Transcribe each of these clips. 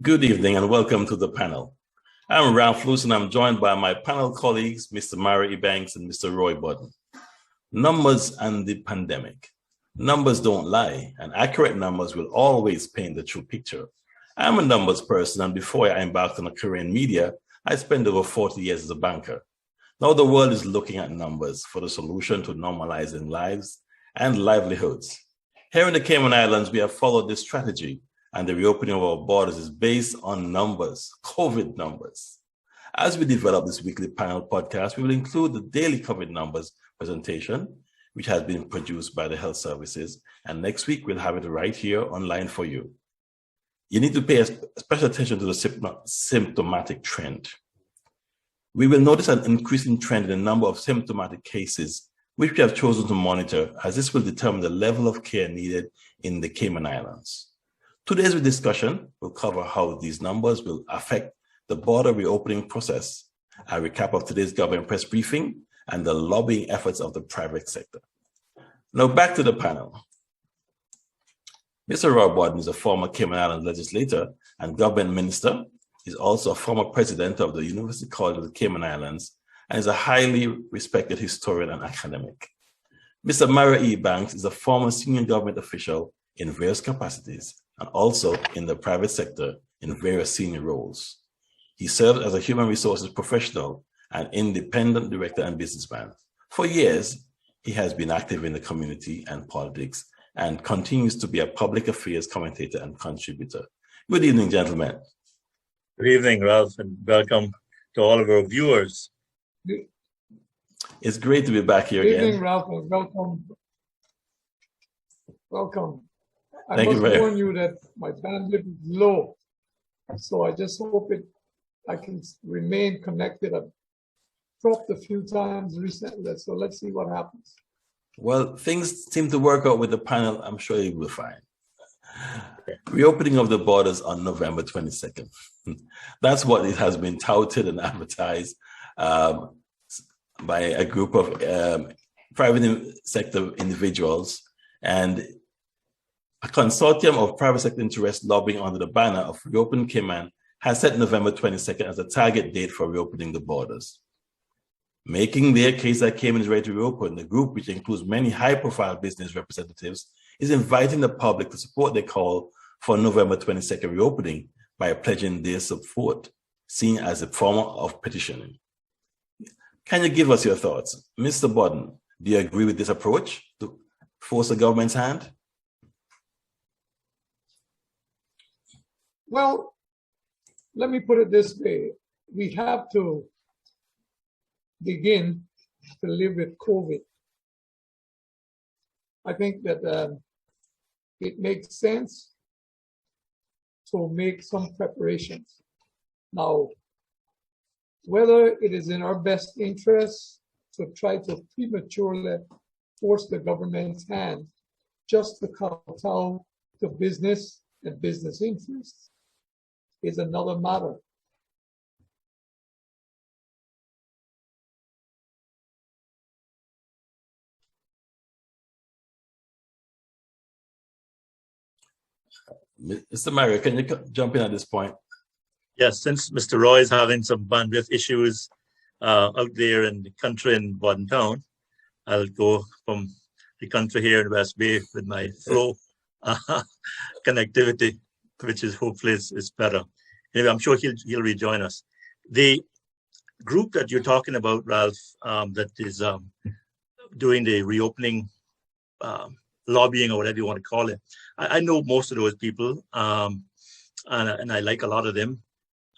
Good evening and welcome to the panel. I'm Ralph Luce and I'm joined by my panel colleagues, Mr. Mary Ebanks and Mr. Roy Bodden. Numbers and the pandemic. Numbers don't lie, and accurate numbers will always paint the true picture. I'm a numbers person, and before I embarked on a career in media, I spent over 40 years as a banker. Now the world is looking at numbers for the solution to normalizing lives and livelihoods. Here in the Cayman Islands, we have followed this strategy, and the reopening of our borders is based on numbers, COVID numbers. As we develop this weekly panel podcast, we will include the daily COVID numbers presentation, which has been produced by the health services. And next week, we'll have it right here online for you. You need to pay special attention to the symptomatic trend. We will notice an increasing trend in the number of symptomatic cases, which we have chosen to monitor, as this will determine the level of care needed in the Cayman Islands. Today's discussion will cover how these numbers will affect the border reopening process, a recap of today's government press briefing, and the lobbying efforts of the private sector. Now back to the panel. Mr. Roy Bodden is a former Cayman Islands legislator and government minister. He's also a former president of the University College of the Cayman Islands and is a highly respected historian and academic. Mr. Mary Ebanks is a former senior government official in various capacities and also in the private sector in various senior roles. He served as a human resources professional and independent director and businessman. For years, he has been active in the community and politics and continues to be a public affairs commentator and contributor. Good evening, gentlemen. Good evening, Ralph, and welcome to all of our viewers. It's great to be back here again. Good evening, Ralph, and welcome. Welcome. I Thank must warn you that my bandwidth is low, so I just hope I can remain connected. I've dropped a few times recently, so let's see what happens. Well, things seem to work out with the panel. I'm sure you will find. Reopening of the borders on November 22nd. That's what it has been touted and advertised by a group of private sector individuals, and a consortium of private sector interests lobbying under the banner of Reopen Cayman has set November 22nd as a target date for reopening the borders. Making their case that Cayman is ready to reopen, the group, which includes many high-profile business representatives, is inviting the public to support their call for November 22nd reopening by pledging their support, seen as a form of petitioning. Can you give us your thoughts? Mr. Bodden, do you agree with this approach to force the government's hand? Well, let me put it this way. We have to begin to live with COVID. I think that it makes sense to make some preparations. Now, whether it is in our best interest to try to prematurely force the government's hand just to kowtow to business and business interests is another matter. Mr. Mario, can you jump in at this point? Yes, since Mr. Roy is having some bandwidth issues out there in the country in Bodden town, I'll go from the country here in West Bay with my flow connectivity, which is hopefully is better. Anyway, I'm sure he'll rejoin us. The group that you're talking about, Ralph, that is doing the reopening lobbying or whatever you want to call it. I know most of those people, and I like a lot of them.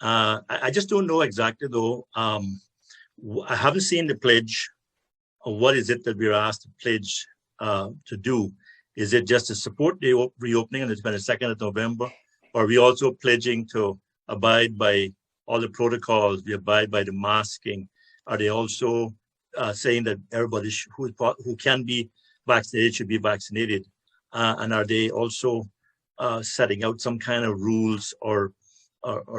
I just don't know exactly though. I haven't seen the pledge. What is it that we're asked to pledge to do? Is it just to support the reopening on the 22nd of November? Or are we also pledging to abide by all the protocols? We abide by the masking. Are they also saying that everybody who can be vaccinated should be vaccinated? And are they also setting out some kind of rules or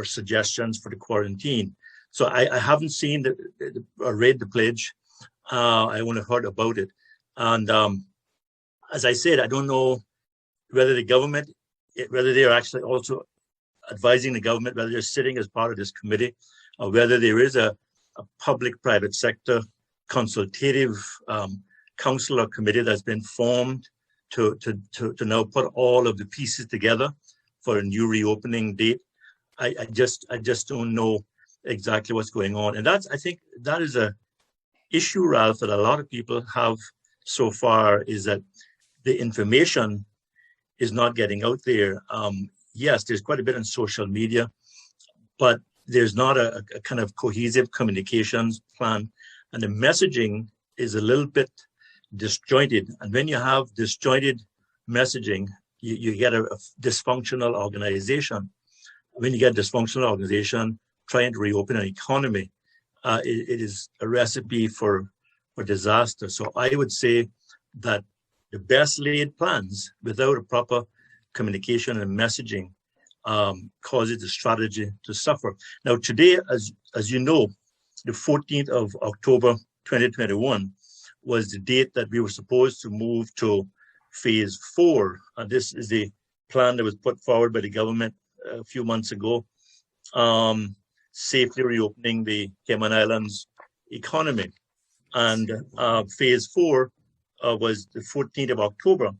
suggestions for the quarantine? So I haven't seen or read the pledge. I only heard about it. And as I said, I don't know whether the government, whether they are actually also advising the government, whether they're sitting as part of this committee, or whether there is a public-private sector consultative council or committee that's been formed to now put all of the pieces together for a new reopening date. I just don't know exactly what's going on. And I think that is a issue, Ralph, that a lot of people have so far, is that the information is not getting out there. Yes, there's quite a bit on social media, but there's not a kind of cohesive communications plan. And the messaging is a little bit disjointed. And when you have disjointed messaging, you get a dysfunctional organization. When you get a dysfunctional organization trying to reopen an economy, it is a recipe for disaster. So I would say that the best laid plans without a proper communication and messaging causes the strategy to suffer. Now, today, as you know, the 14th of October 2021 was the date that we were supposed to move to phase 4. And this is the plan that was put forward by the government a few months ago, safely reopening the Cayman Islands economy. And phase 4 was the 14th of October,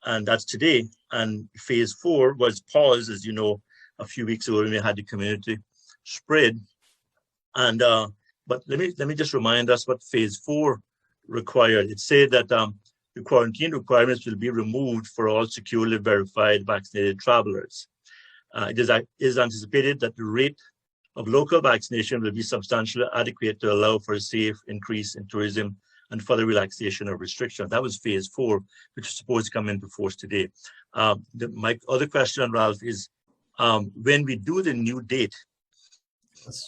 and that's today. And phase 4 was paused, as you know, a few weeks ago when we had the community spread. And but let me just remind us what phase 4 required. It said that the quarantine requirements will be removed for all securely verified vaccinated travelers. It is anticipated that the rate of local vaccination will be substantially adequate to allow for a safe increase in tourism and further relaxation of restrictions. That was phase 4, which is supposed to come into force today. My other question, Ralph, is when we do the new date,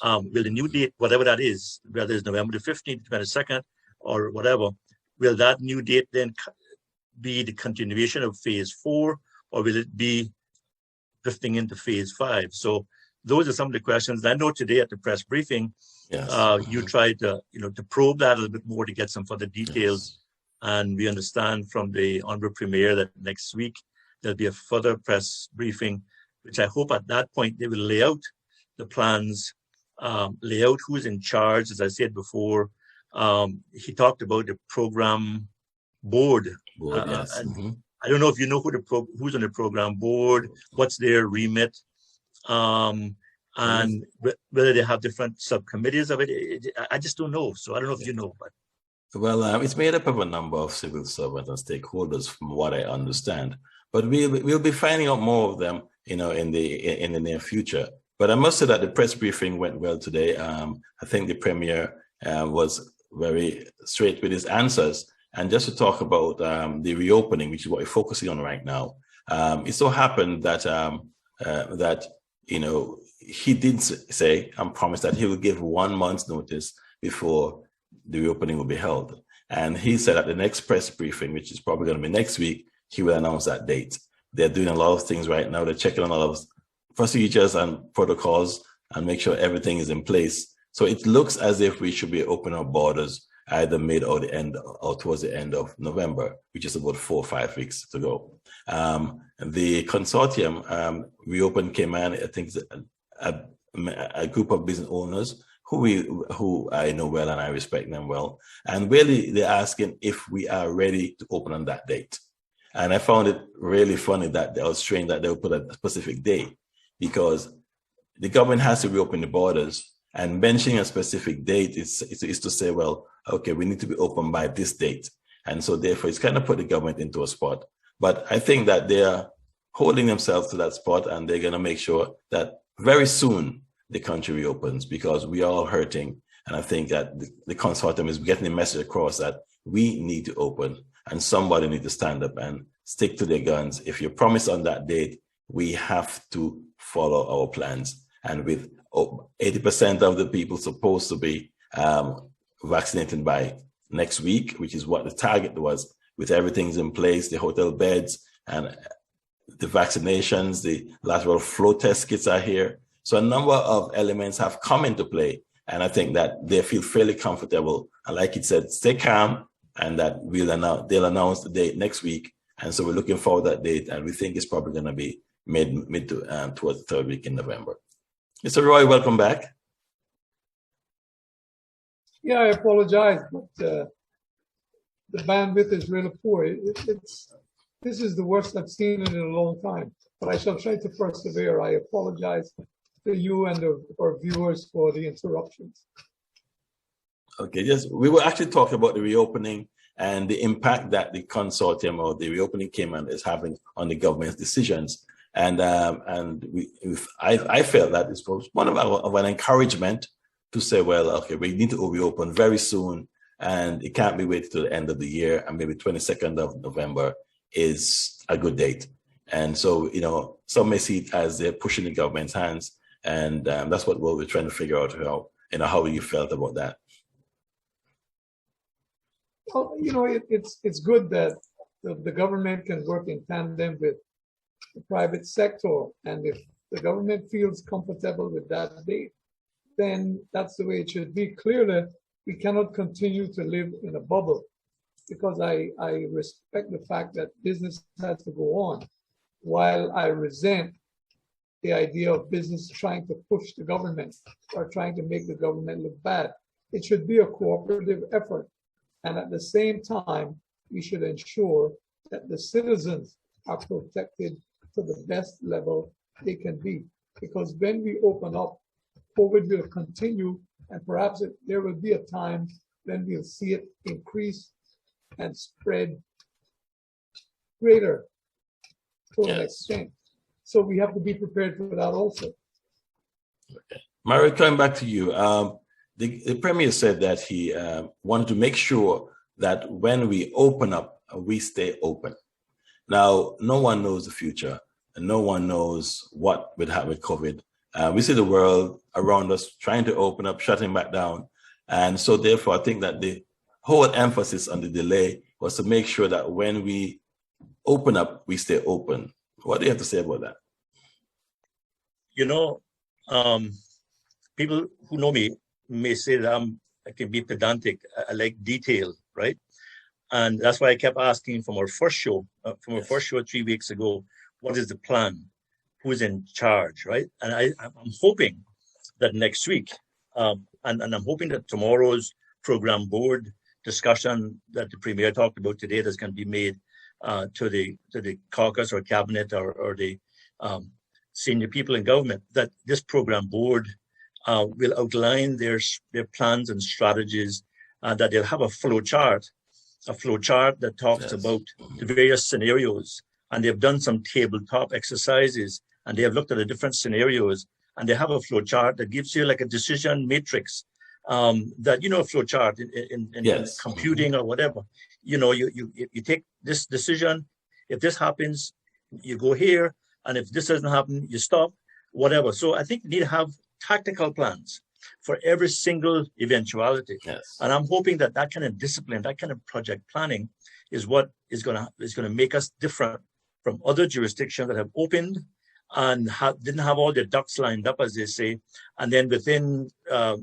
will the new date, whatever that is, whether it's November the 15th, 22nd, or whatever, will that new date then be the continuation of phase 4, or will it be drifting into phase 5? So those are some of the questions. I know today at the press briefing, you tried to probe that a little bit more to get some further details. Yes. And we understand from the Honorable Premier that next week there'll be a further press briefing, which I hope at that point they will lay out the plans, lay out who's in charge. As I said before, he talked about the program board. Yes. And I don't know if you know who's on the program board, what's their remit. And whether they have different subcommittees of it, I just don't know. So I don't know if you know. But well, it's made up of a number of civil servants and stakeholders, from what I understand. But we'll be finding out more of them, in the near future. But I must say that the press briefing went well today. I think the Premier was very straight with his answers. And just to talk about the reopening, which is what we're focusing on right now, it so happened that he did say and promise that he will give 1 month's notice before the reopening will be held. And he said at the next press briefing, which is probably going to be next week, he will announce that date. They're doing a lot of things right now. They're checking on all of procedures and protocols and make sure everything is in place. So it looks as if we should be opening our borders either mid or the end or towards the end of November, which is about 4 or 5 weeks to go. The consortium, Reopen Cayman, I think is a group of business owners who I know well and I respect them well. And really they're asking if we are ready to open on that date. And I found it really funny that I was strange that they would put a specific date, because the government has to reopen the borders, and mentioning a specific date is to say, well, okay, we need to be open by this date. And so therefore it's kind of put the government into a spot. But I think that they are holding themselves to that spot, and they're going to make sure that very soon the country reopens, because we are all hurting. And I think that the consortium is getting the message across that we need to open, and somebody need to stand up and stick to their guns. If you promise on that date, we have to follow our plans. And with 80% of the people supposed to be vaccinated by next week, which is what the target was, with everything's in place, the hotel beds and the vaccinations, the lateral flow test kits are here. So a number of elements have come into play. And I think that they feel fairly comfortable. And like it said, stay calm, and that they'll announce the date next week. And so we're looking forward to that date. And we think it's probably going to be mid to towards the third week in November. Mr. Roy, welcome back. Yeah, I apologize, but the bandwidth is really poor. This is the worst I've seen in a long time, but I shall try to persevere. I apologize to you and our viewers for the interruptions. Okay, yes, we were actually talking about the reopening and the impact that the consortium or the Reopening Cayman is having on the government's decisions. And I felt that this was one of an encouragement to say, well, okay, we need to reopen very soon, and it can't be waited till the end of the year, and maybe 22nd of November is a good date. And so, you know, some may see it as they're pushing the government's hands, and that's what we're trying to figure out how you felt about that. Well, you know, it's good that the government can work in tandem with the private sector, and if the government feels comfortable with that date, then that's the way it should be. Clearly, we cannot continue to live in a bubble, because I respect the fact that business has to go on, while I resent the idea of business trying to push the government or trying to make the government look bad. It should be a cooperative effort. And at the same time, we should ensure that the citizens are protected to the best level they can be. Because when we open up, COVID will continue, and perhaps there will be a time when we'll see it increase and spread greater to an extent. So we have to be prepared for that also. Okay. Mario, coming back to you. The Premier said that he wanted to make sure that when we open up, we stay open. Now, no one knows the future, and no one knows what would happen with COVID. We see the world around us trying to open up, shutting back down. And so therefore, I think that the whole emphasis on the delay was to make sure that when we open up, we stay open. What do you have to say about that? You know, people who know me may say that I can be pedantic. I like detail, right? And that's why I kept asking from our first show, 3 weeks ago, what is the plan? Who is in charge, right? And I'm hoping that next week, and I'm hoping that tomorrow's program board discussion that the Premier talked about today that's going to be made to the caucus or cabinet or the senior people in government, that this program board will outline their plans and strategies, that they'll have a flow chart that talks about the various scenarios. And they've done some tabletop exercises, and they have looked at the different scenarios, and they have a flow chart that gives you like a decision matrix, that, you know, a flow chart in computing or whatever. You know, you take this decision. If this happens, you go here. And if this doesn't happen, you stop, whatever. So I think we need to have tactical plans for every single eventuality. Yes. And I'm hoping that kind of discipline, that kind of project planning is what is going to make us different from other jurisdictions that have opened and didn't have all their ducks lined up, as they say. And then within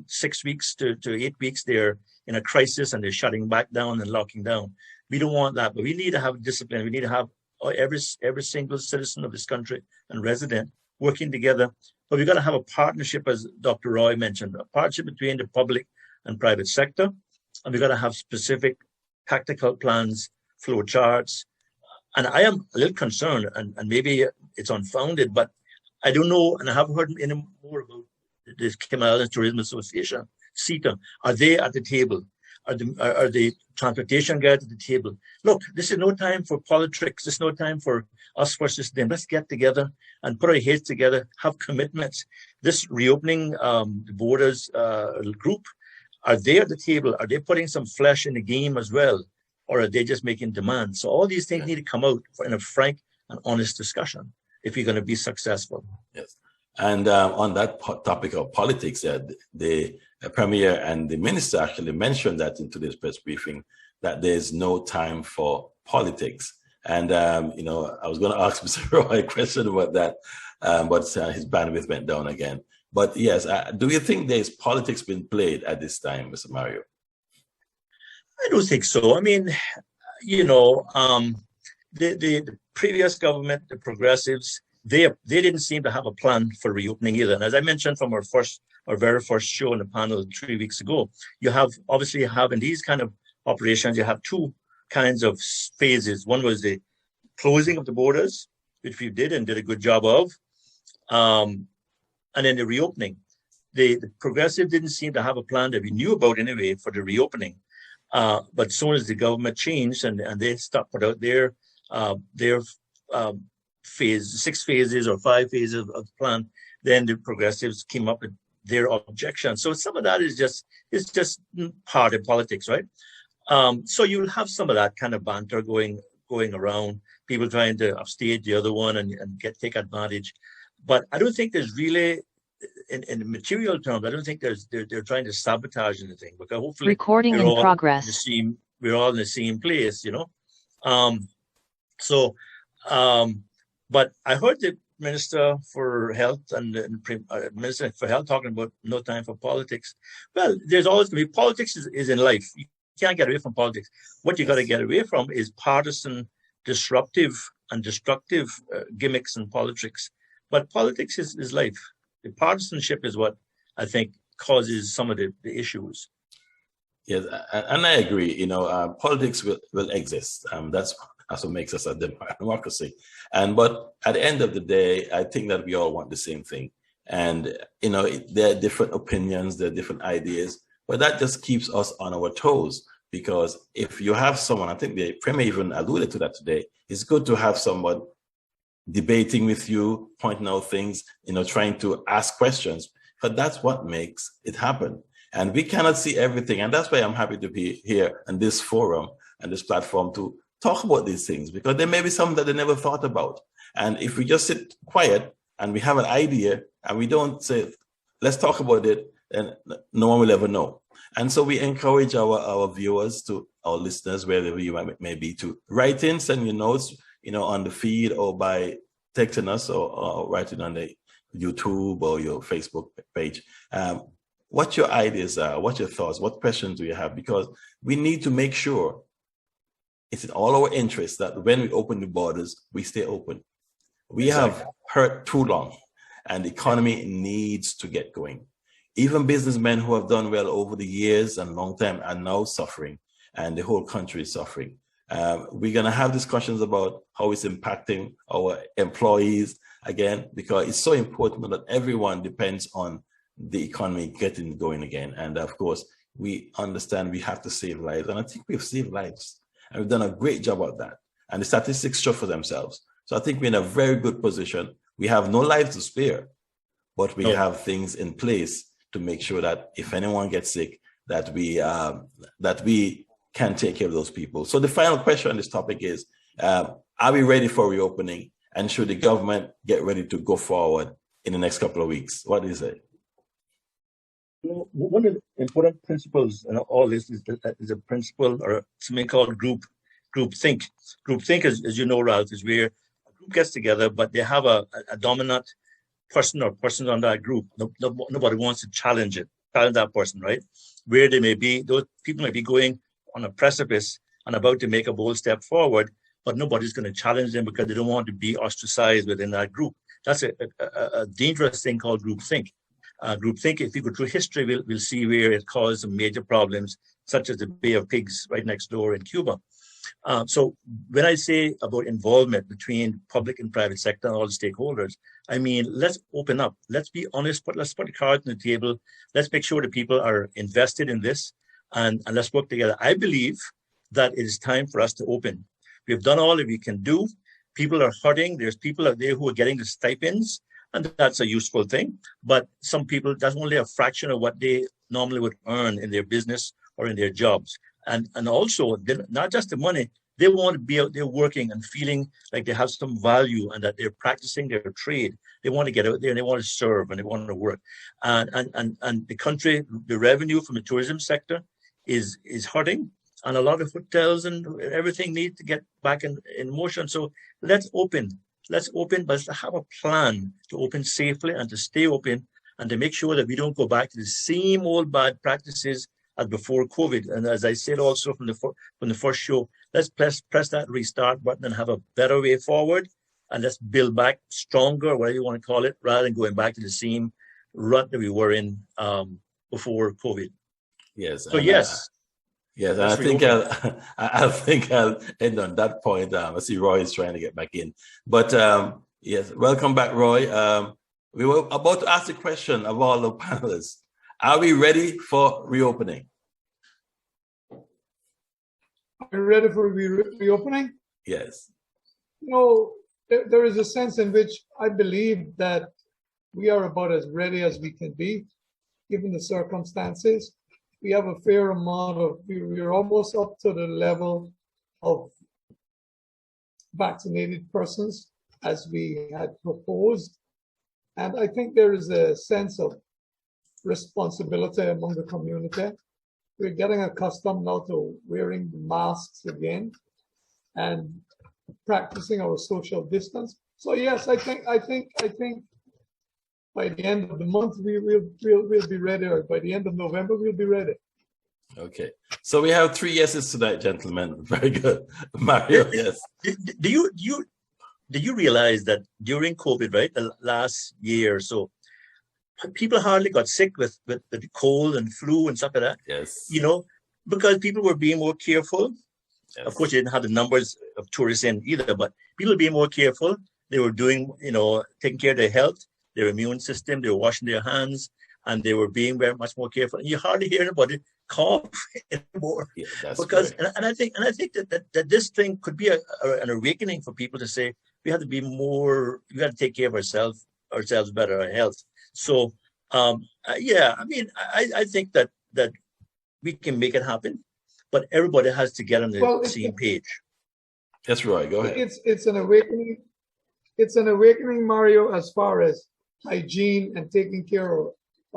6 weeks to 8 weeks, they're in a crisis and they're shutting back down and locking down. We don't want that, but we need to have discipline. We need to have every single citizen of this country and resident working together. But we've got to have a partnership, as Dr. Roy mentioned, a partnership between the public and private sector. And we've got to have specific tactical plans, flow charts. And I am a little concerned, and maybe it's unfounded, but I don't know, and I haven't heard any more about the Cayman Islands Tourism Association, CETA. Are they at the table? Are the transportation guys at the table? Look, this is no time for politics. This is no time for us versus them. Let's get together and put our heads together, have commitments. This reopening the borders group, are they at the table? Are they putting some flesh in the game as well? Or are they just making demands? So all these things need to come out in a frank and honest discussion if you're going to be successful. Yes. And on that topic of politics, the Premier and the Minister actually mentioned that in today's press briefing, that there's no time for politics. And, you know, I was going to ask Mr. Roy a question about that, but his bandwidth went down again. But yes, do you think there's politics being played at this time, Mr. Mario? I don't think so. I mean, you know, the previous government, the progressives, they didn't seem to have a plan for reopening either. And as I mentioned from our very first show on the panel 3 weeks ago, you have obviously in these kind of operations, you have two kinds of phases. One was the closing of the borders, which we did and did a good job of, and then the reopening. The progressive didn't seem to have a plan that we knew about anyway for the reopening. But as soon as the government changed and they put out their phase, 6 phases or 5 phases of the plan, then the progressives came up with their objection. So some of that is just part of politics, right? So you'll have some of that kind of banter going around, people trying to upstage the other one and take advantage. But I don't think there's really, in material terms, I don't think they're trying to sabotage anything, because hopefully recording in progress. We're all in the same place, you know. But I heard the Minister for Health and Minister for Health talking about no time for politics. Well, there's always going to be politics is in life. You can't get away from politics. What you got to get away from is partisan, disruptive and destructive gimmicks and politics. But politics is life. The partisanship is what I think causes some of the issues. Yes, and I agree. You know, politics will exist. That's what makes us a democracy. But at the end of the day, I think that we all want the same thing. And you know, there are different opinions, there are different ideas, but that just keeps us on our toes. Because if you have someone, I think the Premier even alluded to that today, it's good to have someone debating with you, pointing out things, you know, trying to ask questions, but that's what makes it happen. And we cannot see everything. And that's why I'm happy to be here in this forum and this platform to talk about these things, because there may be something that they never thought about. And if we just sit quiet and we have an idea and we don't say, let's talk about it, then no one will ever know. And so we encourage our viewers, our listeners, wherever you may be, to write in, send your notes, you know, on the feed or by texting us or writing on the YouTube or your Facebook page. What your ideas are, what your thoughts, what questions do you have? Because we need to make sure it's in all our interests that when we open the borders, we stay open. We have hurt too long and the economy needs to get going. Even businessmen who have done well over the years and long time are now suffering, and the whole country is suffering. We're going to have discussions about how it's impacting our employees again, because it's so important that everyone depends on the economy getting going again. And of course, we understand we have to save lives. And I think we've saved lives. And we've done a great job of that. And the statistics show for themselves. So I think we're in a very good position. We have no lives to spare, but we have things in place to make sure that if anyone gets sick, that we can take care of those people. So the final question on this topic is, are we ready for reopening? And should the government get ready to go forward in the next couple of weeks? What is it? One of the important principles in all this is a principle or something called group think. Group think, as you know, Ralph, is where a group gets together, but they have a dominant person or persons on that group. Nobody wants to challenge that person, right? Where they may be, those people may be going on a precipice and about to make a bold step forward, but nobody's going to challenge them because they don't want to be ostracized within that group. That's a dangerous thing called groupthink. Groupthink, if you go through history, we'll see where it caused some major problems, such as the Bay of Pigs right next door in Cuba. So when I say about involvement between public and private sector and all the stakeholders, I mean, let's open up. Let's be honest, let's put the cards on the table. Let's make sure that people are invested in this and let's work together. I believe that it is time for us to open. We've done all that we can do. People are hurting. There's people out there who are getting the stipends, and that's a useful thing. But some people, that's only a fraction of what they normally would earn in their business or in their jobs. And also, not just the money, they want to be out there working and feeling like they have some value and that they're practicing their trade. They want to get out there and they want to serve and they want to work. And the country, the revenue from the tourism sector is hurting. And a lot of hotels and everything need to get back in motion. So let's open, but let's have a plan to open safely and to stay open and to make sure that we don't go back to the same old bad practices as before COVID. And as I said also from the first show, let's press that restart button and have a better way forward and let's build back stronger, whatever you want to call it, rather than going back to the same rut that we were in before COVID. Yes. So And, yes. yes, and I think I think I'll end on that point. I see Roy is trying to get back in, but yes, welcome back, Roy. We were about to ask the question of all the panelists: are we ready for reopening? Are we ready for reopening? Yes. There is a sense in which I believe that we are about as ready as we can be, given the circumstances. We have a fair amount of, we're almost up to the level of vaccinated persons as we had proposed. And I think there is a sense of responsibility among the community. We're getting accustomed now to wearing masks again and practicing our social distance. So yes, I think by the end of the month we'll be ready, or by the end of November we'll be ready. Okay, so we have 3 yeses tonight, gentlemen. Very good, Mario. Yes. Did you realize that during COVID, right, the last year or so, people hardly got sick with the cold and flu and stuff like that? Yes. Because people were being more careful. Yes. Of course, you didn't have the numbers of tourists in either, but people were being more careful. They were doing, taking care of their health, their immune system. They were washing their hands, and they were being very much more careful. And you hardly hear anybody cough anymore. Yeah, that's because, and I think that this thing could be an awakening for people to say we have to be more. We got to take care of ourselves better, our health. So, yeah, I mean, I think that we can make it happen, but everybody has to get on the same page. That's right. Go ahead. It's an awakening. It's an awakening, Mario, as far as hygiene and taking care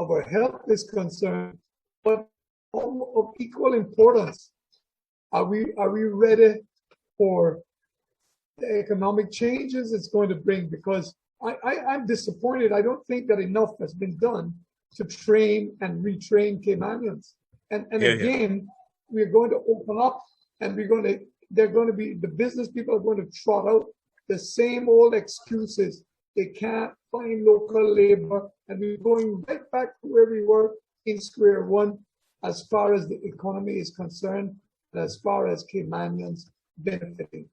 of our health is concerned. But of equal importance, are we ready for the economic changes it's going to bring? Because I'm disappointed. I don't think that enough has been done to train and retrain Caymanians. And again, we're going to open up, and the business people are going to trot out the same old excuses. They can't find local labor, and we're going right back to where we were in square one as far as the economy is concerned, and as far as Caymanians benefiting.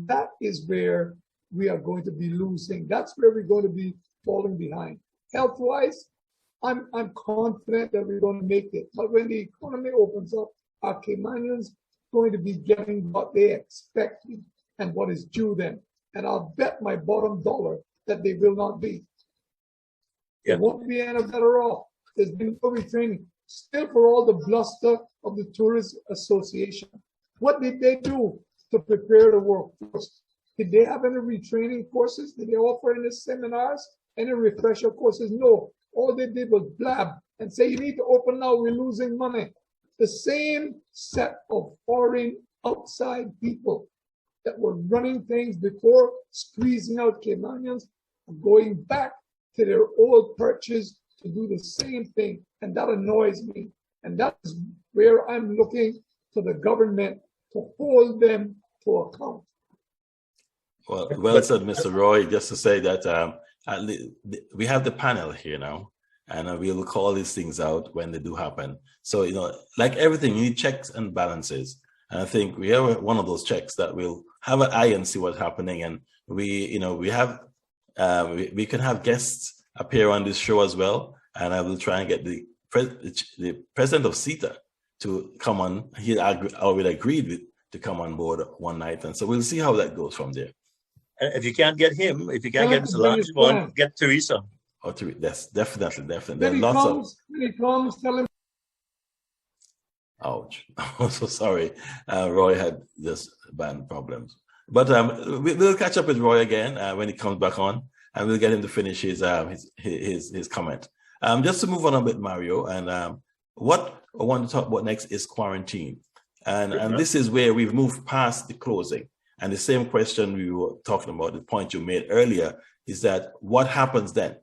That is where we are going to be losing. That's where we're going to be falling behind. Health-wise, I'm confident that we're going to make it. But when the economy opens up, our Caymanians going to be getting what they expect and what is due them. And I'll bet my bottom dollar that they will not be. Yeah. They won't be any better off. There's been no retraining. Still, for all the bluster of the Tourist Association, what did they do to prepare the workforce? Did they have any retraining courses? Did they offer any seminars, any refresher courses? No. All they did was blab and say, you need to open now, we're losing money. The same set of foreign outside people that were running things before, squeezing out Caymanians, are going back to their old perches to do the same thing. And that annoys me. And that's where I'm looking to the government to hold them to account. Well said, Mr. Roy. Just to say that we have the panel here now, and we'll call these things out when they do happen. So, like everything, you need checks and balances. And I think we have one of those checks that we'll have an eye and see what's happening. And we can have guests appear on this show as well. And I will try and get the president of CETA to come on. He already agreed to come on board one night. And so we'll see how that goes from there. If you can't get him, if you can't get Mr. Lance, get Teresa. Oh, that's definitely. When he comes, tell him. Ouch. I'm so sorry. Roy had just bad problems. But we'll catch up with Roy again when he comes back on, and we'll get him to finish his comment. Just to move on a bit, Mario, and what I want to talk about next is quarantine. And this is where we've moved past the closing. And the same question we were talking about, the point you made earlier, is that what happens then?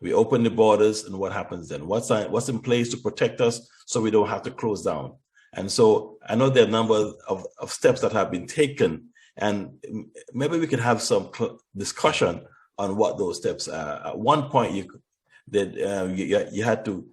We open the borders, and what happens then? What's in place to protect us so we don't have to close down? And so I know there are a number of steps that have been taken, And maybe we could have some discussion on what those steps are. At one point, you had to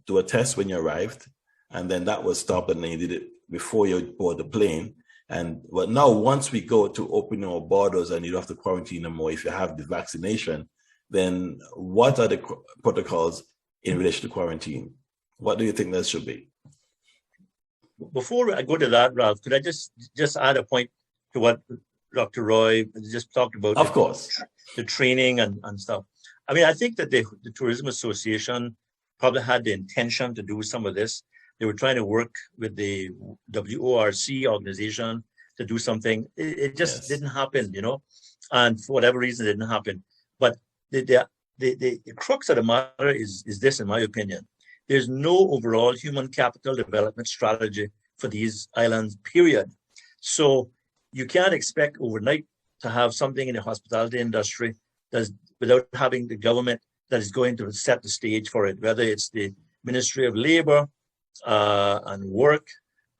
do a test when you arrived, and then that was stopped, and then you did it before you board the plane. But now, once we go to opening our borders and you don't have to quarantine anymore if you have the vaccination, then what are the protocols in relation to quarantine? What do you think there should be? Before I go to that, Ralph, could I just add a point to what Dr. Roy just talked about? Of course. The training and stuff. I mean, I think that the Tourism Association probably had the intention to do some of this. They were trying to work with the WORC organization to do something. It just didn't happen, you know, and for whatever reason, it didn't happen. But the crux of the matter is this, in my opinion. There's no overall human capital development strategy for these islands, period. So you can't expect overnight to have something in the hospitality industry that's without having the government that is going to set the stage for it, whether it's the Ministry of Labor and Work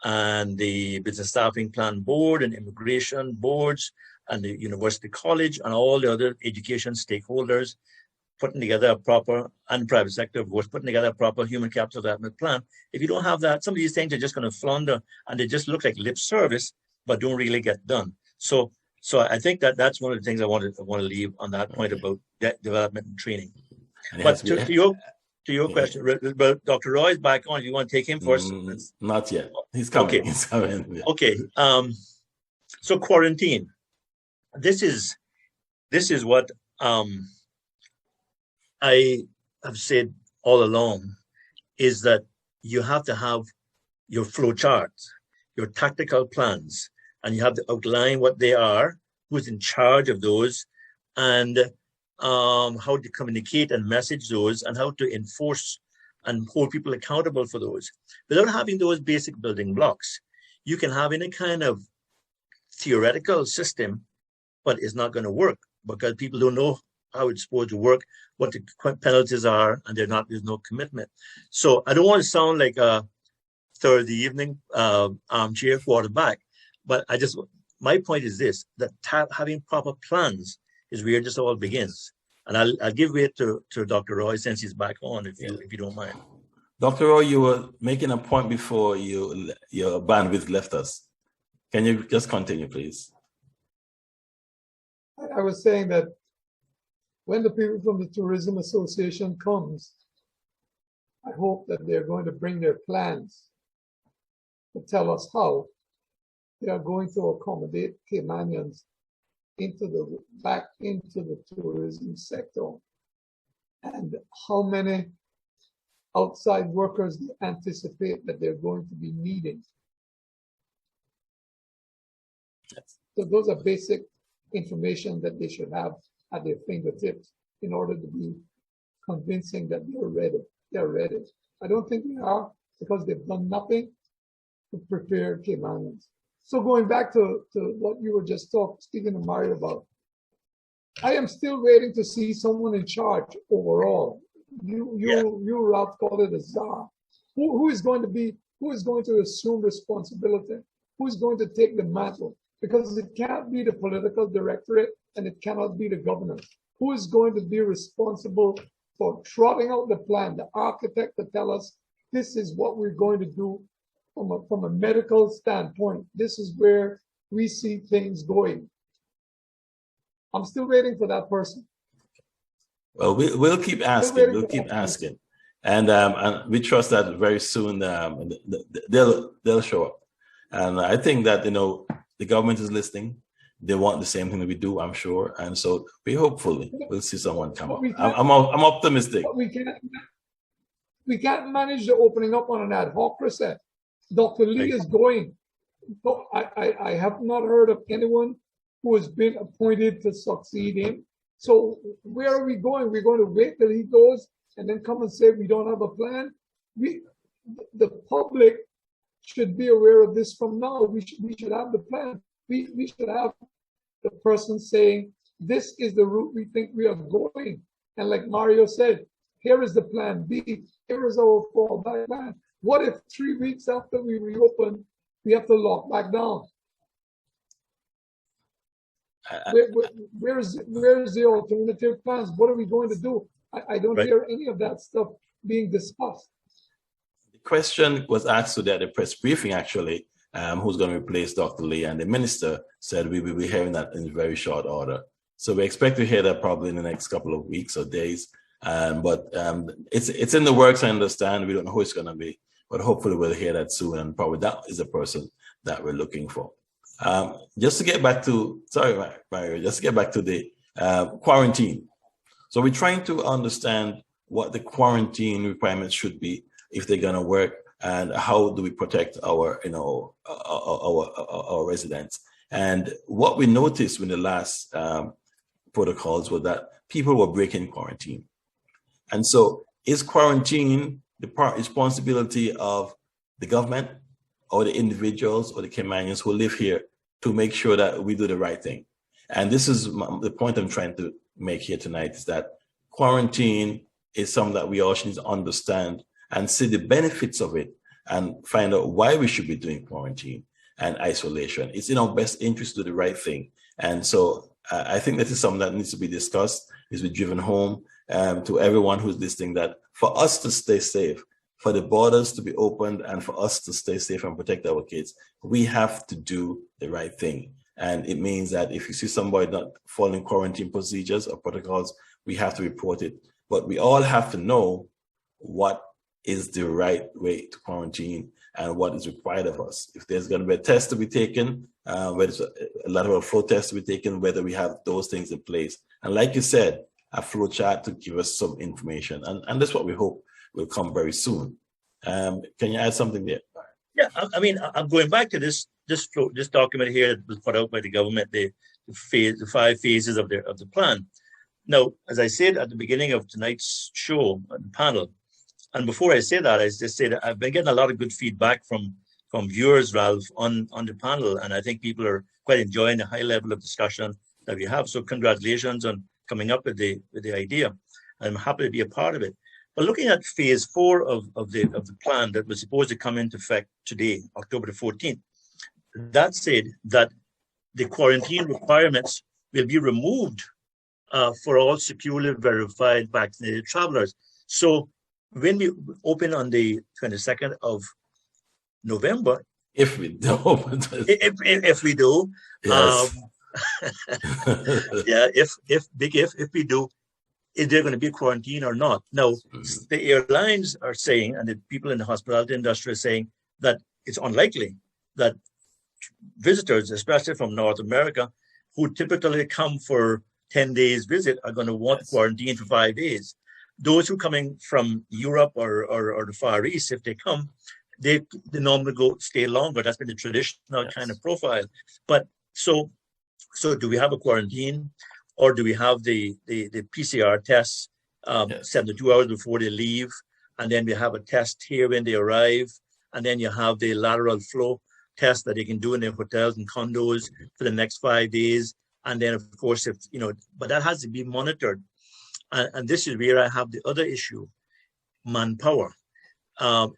and the Business Staffing Plan Board and Immigration Boards and the University College and all the other education stakeholders putting together a proper, and private sector, of course, putting together a proper human capital development plan. If you don't have that, some of these things are just going to flounder and they just look like lip service, but don't really get done. So I think that's one of the things I want to leave on that point about development and training. But to your question, but Dr. Roy is back on. You want to take him first? Not yet. He's coming. Okay. He's coming. Yeah. Okay. So quarantine. This is what I have said all along, is that you have to have your flow charts, your tactical plans, and you have to outline what they are, who's in charge of those, and how to communicate and message those, and how to enforce and hold people accountable for those. Without having those basic building blocks, you can have any kind of theoretical system, but it's not going to work because people don't know how it's supposed to work, what the penalties are, and there's no commitment. So I don't want to sound like a Thursday evening armchair quarterback, but my point is this, that having proper plans is where this all begins. And I'll give way to Dr. Roy since he's back on, if you don't mind. Dr. Roy, you were making a point before your bandwidth left us. Can you just continue, please? I was saying that when the people from the Tourism Association comes, I hope that they're going to bring their plans to tell us how they are going to accommodate Caymanians back into the tourism sector, and how many outside workers they anticipate that they're going to be needing. So those are basic information that they should have at their fingertips in order to be convincing that they're ready. They're ready. I don't think they are, because they've done nothing to prepare Caymanians. So going back to what you were just speaking to Mario about, I am still waiting to see someone in charge overall. You Ralph, called it a czar. Who is going to assume responsibility? Who is going to take the mantle? Because it can't be the political directorate and it cannot be the governor. Who is going to be responsible for trotting out the plan, the architect to tell us this is what we're going to do from a medical standpoint. This is where we see things going. I'm still waiting for that person. Well, we'll keep asking. We'll keep asking, and we trust that very soon they'll show up. And I think that the government is listening. They want the same thing that we do, I'm sure, and so hopefully we'll see someone come up. I'm optimistic. But we can't manage the opening up on an ad hoc process. Dr. Lee is going. So I have not heard of anyone who has been appointed to succeed him. So where are we going? We're going to wait till he goes and then come and say we don't have a plan. The public should be aware of this from now. We should have the plan. We should have the person saying, this is the route we think we are going. And like Mario said, here is the plan B. Here is our fallback plan. What if 3 weeks after we reopen, we have to lock back down? Where's the alternative plans? What are we going to do? I don't hear any of that stuff being discussed. The question was asked today at the press briefing, actually, who's going to replace Dr. Lee, and the minister said we will be hearing that in very short order. So we expect to hear that probably in the next couple of weeks or days. But it's in the works, I understand. We don't know who it's going to be, but hopefully we'll hear that soon, and probably that is the person that we're looking for. Just to get back to, Mario, just to get back to the quarantine. So we're trying to understand what the quarantine requirements should be if they're going to work, and how do we protect our, our residents. And what we noticed in the last protocols was that people were breaking quarantine. And so is quarantine the responsibility of the government or the individuals or the Caymanians who live here to make sure that we do the right thing? And this is the point I'm trying to make here tonight, is that quarantine is something that we all should understand and see the benefits of it and find out why we should be doing quarantine and isolation. It's in our best interest to do the right thing. And so I think that is something that needs to be discussed, is be driven home to everyone who's listening, that for us to stay safe, for the borders to be opened, and for us to stay safe and protect our kids, we have to do the right thing. And it means that if you see somebody not following quarantine procedures or protocols, we have to report it. But we all have to know what is the right way to quarantine and what is required of us. If there's going to be a test to be taken, whether it's a lateral flow test to be taken, whether we have those things in place. And like you said, a flow chart to give us some information. And that's what we hope will come very soon. Can you add something there? Yeah, I mean, I'm going back to this document here that was put out by the government, the 5 phases of the plan. Now, as I said at the beginning of tonight's show, the panel, and before I say that, I just say that I've been getting a lot of good feedback from viewers, Ralph, on the panel, and I think people are quite enjoying the high level of discussion that we have. So congratulations on coming up with the idea. I'm happy to be a part of it. But looking at phase 4 of the plan that was supposed to come into effect today, October the 14th, that said that the quarantine requirements will be removed for all securely verified vaccinated travelers. So when we open on the 22nd of November, if we do, if we do, yes. Yeah, if we do, is there going to be quarantine or not? Now, the airlines are saying, and the people in the hospitality industry are saying, that it's unlikely that visitors, especially from North America, who typically come for 10 days visit, are going to want quarantine for 5 days. Those who are coming from Europe or the Far East, if they come, they normally stay longer. That's been the traditional kind of profile. But so do we have a quarantine, or do we have the PCR tests 72 hours before they leave, and then we have a test here when they arrive, and then you have the lateral flow test that they can do in their hotels and condos for the next 5 days, and then of course but that has to be monitored. And this is where I have the other issue, manpower.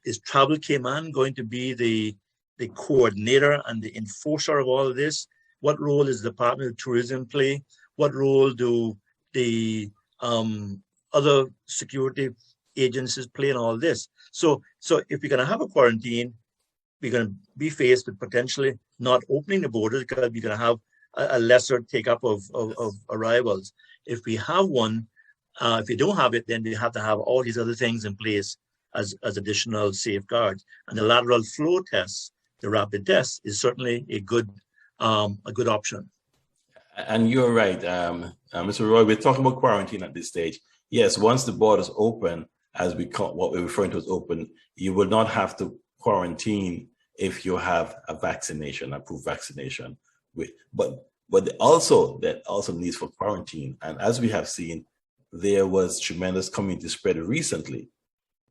Is Travel Cayman going to be the coordinator and the enforcer of all of this? What role does the Department of Tourism play? What role do the other security agencies play in all this? So if we're going to have a quarantine, we're going to be faced with potentially not opening the borders because we're going to have a lesser take-up of arrivals. If we have one, if we don't have it, then we have to have all these other things in place as additional safeguards. And the lateral flow tests, the rapid tests, is certainly a good option. And you're right, Mr. Roy. We're talking about quarantine at this stage. Yes, once the borders open, as we call what we're referring to as open, you will not have to quarantine if you have a vaccination, approved vaccination. But that also needs for quarantine. And as we have seen, there was tremendous community spread recently,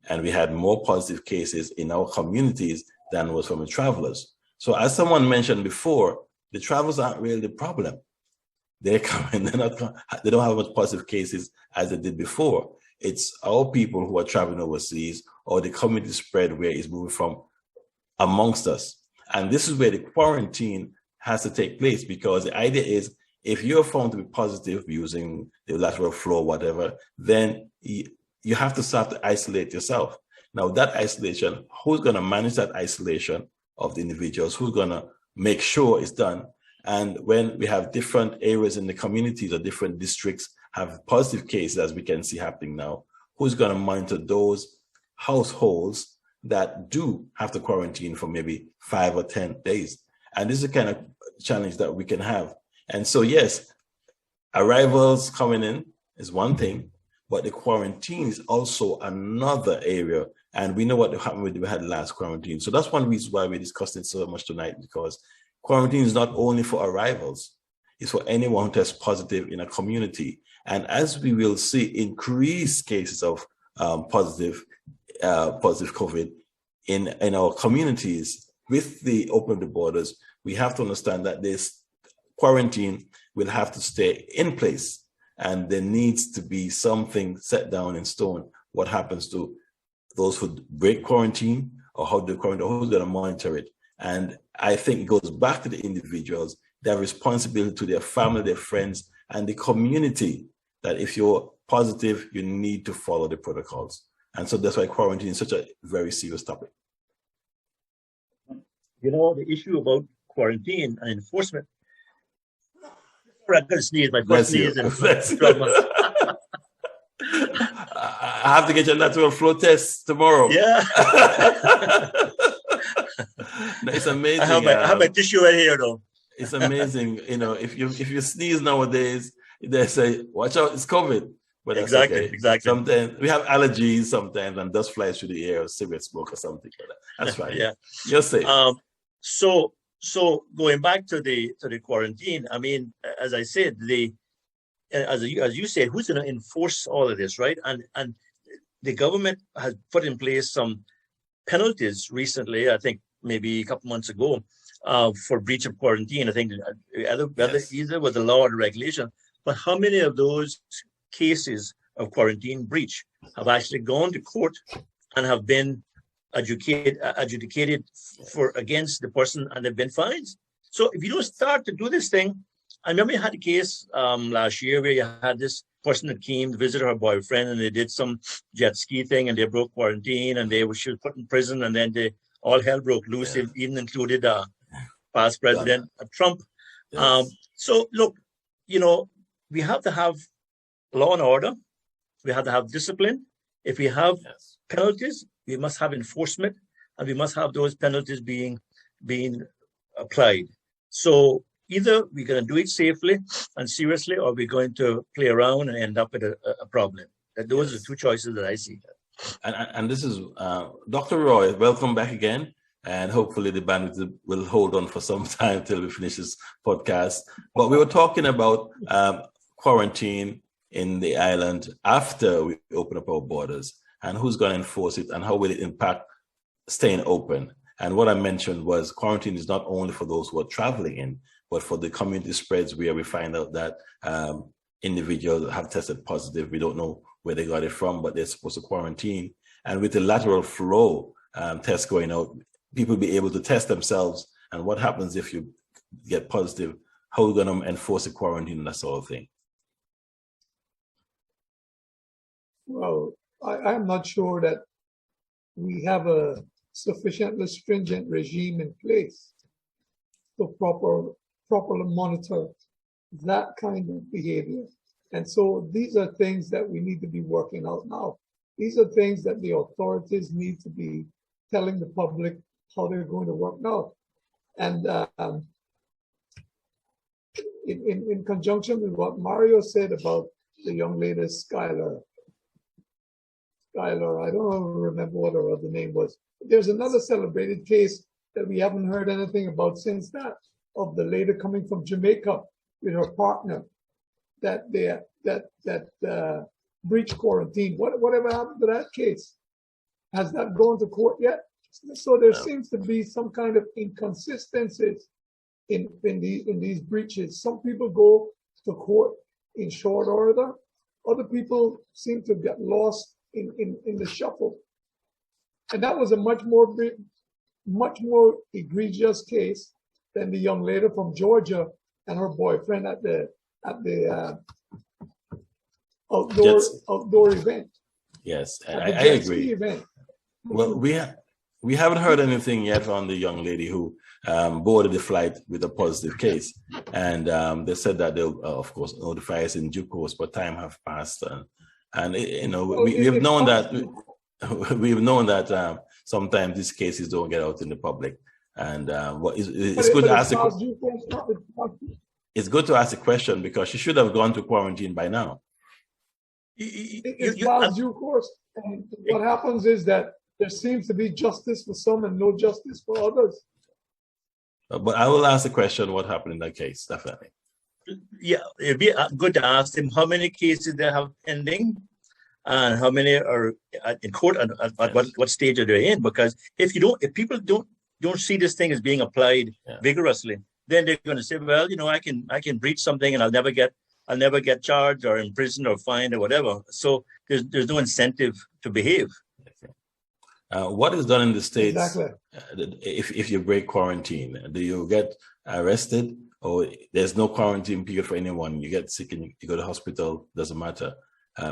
and we had more positive cases in our communities than was from the travelers. So as someone mentioned before, the travelers aren't really the problem. They're coming, they don't have much positive cases as they did before. It's our people who are traveling overseas, or the community spread where it's moving from amongst us. And this is where the quarantine has to take place, because the idea is If you're found to be positive using the lateral flow, whatever, then you have to start to isolate yourself. Now, that isolation, who's going to manage that isolation of the individuals? Who's going to make sure it's done? And when we have different areas in the communities or different districts have positive cases, as we can see happening now, who's going to monitor those households that do have to quarantine for maybe 5 or 10 days? And this is the kind of challenge that we can have. And so, yes, arrivals coming in is one thing, but the quarantine is also another area. And we know what happened when we had last quarantine. So that's one reason why we're discussing it so much tonight, because quarantine is not only for arrivals, it's for anyone who tests positive in a community. And as we will see increased cases of positive COVID in our communities with the open of the borders, we have to understand that this quarantine will have to stay in place, and there needs to be something set down in stone. What happens to those who break quarantine, or how the quarantine, who's going to monitor it? And I think it goes back to the individuals, their responsibility to their family, their friends, and the community, that if you're positive, you need to follow the protocols. And so that's why quarantine is such a very serious topic. You know, the issue about quarantine and enforcement. I'm going to sneeze. My first sneeze in 12 months. I have to get your lateral flow test tomorrow. Yeah. It's amazing. I have my tissue right here, though. It's amazing. You know, if you sneeze nowadays, they say, watch out, it's COVID. But exactly. Sometimes we have allergies sometimes, and dust flies through the air, or cigarette smoke or something like that. That's right. Yeah. You're safe. So going back to the quarantine, I mean, as I said, as you said, who's going to enforce all of this, right? And the government has put in place some penalties recently, I think maybe a couple months ago, for breach of quarantine. I think either with the law or the regulation. But how many of those cases of quarantine breach have actually gone to court and have been adjudicated for against the person, and they've been fined? So if you don't start to do this thing, I remember you had a case last year where you had this person that came to visit her boyfriend, and they did some jet ski thing, and they broke quarantine, and she was put in prison, and then all hell broke loose. It even included past President Trump. Yes. So look, you know, we have to have law and order. We have to have discipline. If we have penalties, we must have enforcement, and we must have those penalties being applied. So either we're going to do it safely and seriously, or we're going to play around and end up with a problem. Those are the two choices that I see. And this is Dr. Roy. Welcome back again. And hopefully the bandwidth will hold on for some time till we finish this podcast. But we were talking about quarantine in the island after we open up our borders, and who's going to enforce it, and how will it impact staying open. And what I mentioned was quarantine is not only for those who are traveling in, but for the community spreads where we find out that individuals have tested positive. We don't know where they got it from, but they're supposed to quarantine. And with the lateral flow test going out, people will be able to test themselves. And what happens if you get positive? How are we going to enforce a quarantine and that sort of thing? Well, I'm not sure that we have a sufficiently stringent regime in place to properly monitor that kind of behavior. And so these are things that we need to be working out now. These are things that the authorities need to be telling the public how they're going to work now. And in conjunction with what Mario said about the young lady, Skylar, I don't remember what her other name was. There's another celebrated case that we haven't heard anything about since that, of the lady coming from Jamaica with her partner that breached quarantine. Whatever happened to that case? Has that gone to court yet? So there seems to be some kind of inconsistencies in these breaches. Some people go to court in short order. Other people seem to get lost in the shuffle. And that was a much more egregious case than the young lady from Georgia and her boyfriend at the Yes. outdoor event. Yes, At I the jet ski agree. event. Well, we haven't heard anything yet on the young lady who boarded the flight with a positive case, and they said that they'll, of course, notify us in due course. But time have passed, and you know, Well, we have it's known that possible. we've known that sometimes these cases don't get out in the public, and it's But good to it's ask. past due course. It's good to ask a question because she should have gone to quarantine by now. It's past due course. And what happens is that there seems to be justice for some and no justice for others. But I will ask the question: what happened in that case? Definitely. Yeah, it'd be good to ask them how many cases they have pending and how many are in court and at what stage are they in. Because if people don't see this thing as being applied vigorously, then they're going to say, well, you know, I can breach something and I'll never get charged or imprisoned or fined or whatever. So there's no incentive to behave. What is done in the States, exactly. If you break quarantine? Do you get arrested, or there's no quarantine period for anyone? You get sick and you go to the hospital, doesn't matter.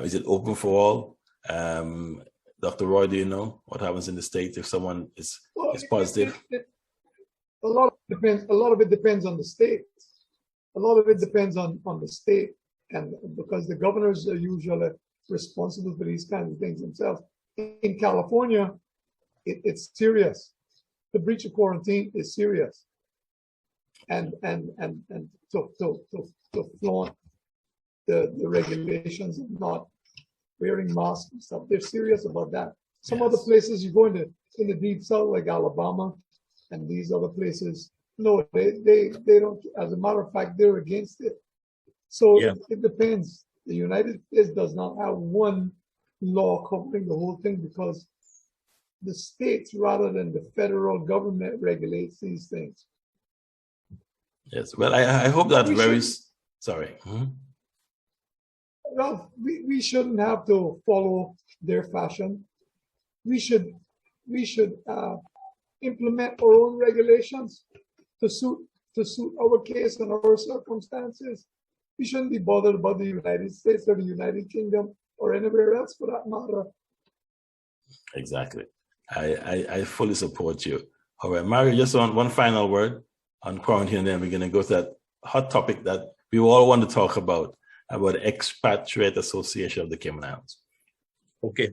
Is it open for all? Dr. Roy, do you know what happens in the States if someone is positive? A lot of it depends on the state. A lot of it depends on the state, and because the governors are usually responsible for these kinds of things themselves. In California, it's serious. The breach of quarantine is serious, and to flaunt the regulations of not wearing masks and stuff, they're serious about that. Some other places you go in the deep south, like Alabama, and these other places, no, they don't. As a matter of fact, they're against it. So it depends. The United States does not have one law covering the whole thing because the states, rather than the federal government, regulates these things. Yes. Well, I hope that sorry. Mm-hmm. Well, we shouldn't have to follow their fashion. We should implement our own regulations to suit our case and our circumstances. We shouldn't be bothered about the United States or the United Kingdom or anywhere else for that matter. Exactly. I fully support you. All right, Mario, just one final word on quarantine, and then we're going to go to that hot topic that we all want to talk about Expatriate Association of the Cayman Islands. Okay.